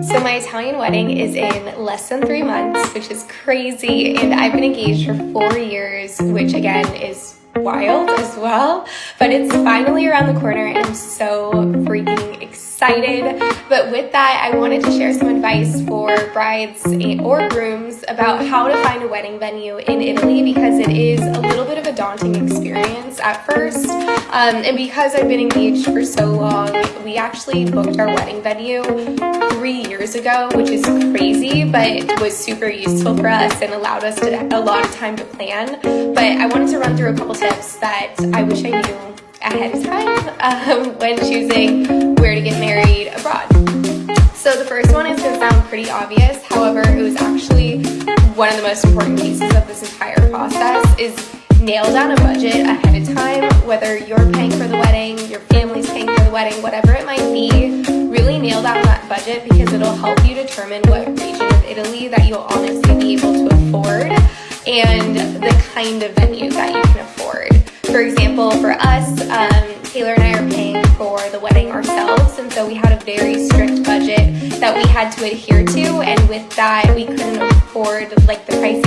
So my Italian wedding is in less than 3 months, which is crazy, and I've been engaged for 4 years, which again is wild as well, but it's finally around the corner and I'm so freaking excited. But with that, I wanted to share some advice for brides or grooms about how to find a wedding venue in Italy, because it is a little bit of a daunting experience at first. And because I've been engaged for so long, we actually booked our wedding venue 3 years ago, which is crazy, but was super useful for us and allowed us a lot of time to plan. But I wanted to run through a couple tips that I wish I knew ahead of time when choosing where to get married abroad. So the first one is going to sound pretty obvious. However, it was actually one of the most important pieces of this entire process is nail down a budget ahead of time, whether you're paying for the wedding, your family's paying for the wedding, whatever it might be. Really nail down that budget because it'll help you determine what region of Italy that you'll honestly be able to afford and the kind of venue that you can afford. For example, for us, Taylor and I are paying for the wedding ourselves, and so we had a very strict budget that we had to adhere to, and with that, we couldn't afford like the pricey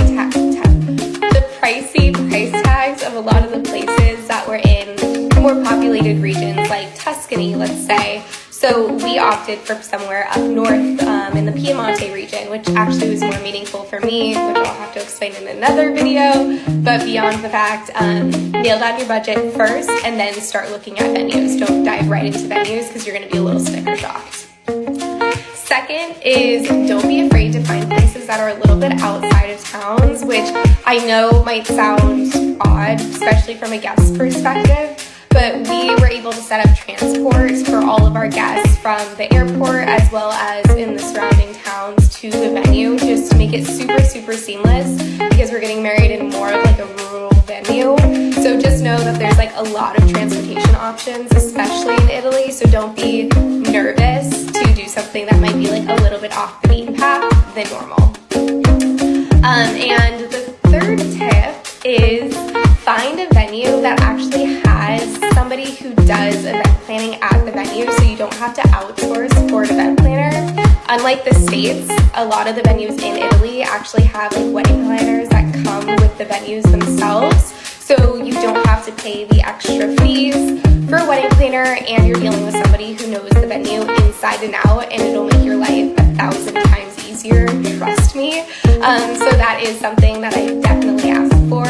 price tags of a lot of the places that were in more populated regions like Tuscany, let's say. So we opted for somewhere up north in the Piemonte region, which actually was more meaningful for me, which I'll have to explain in another video. But beyond the fact, nail down your budget first and then start looking at venues. Don't dive right into venues because you're going to be a little sticker shocked. Second is don't be afraid to find places that are a little bit outside of towns, which I know might sound odd, especially from a guest perspective. But we were able to set up transport for all of our guests from the airport as well as in the surrounding towns to the venue, just to make it super, super seamless, because we're getting married in more of like a rural venue. So just know that there's like a lot of transportation options, especially in Italy, so don't be nervous to do something that might be like a little bit off the beaten path than normal. And the third tip is find a venue that actually has somebody who does event planning at the venue, so you don't have to outsource for an event planner. Unlike the States, a lot of the venues in Italy actually have like wedding planners that come with the venues themselves, so you don't have to pay the extra fees for a wedding planner, and you're dealing with somebody who knows the venue inside and out, and it'll make your life 1,000 times easier, trust me. So that is something that I definitely asked for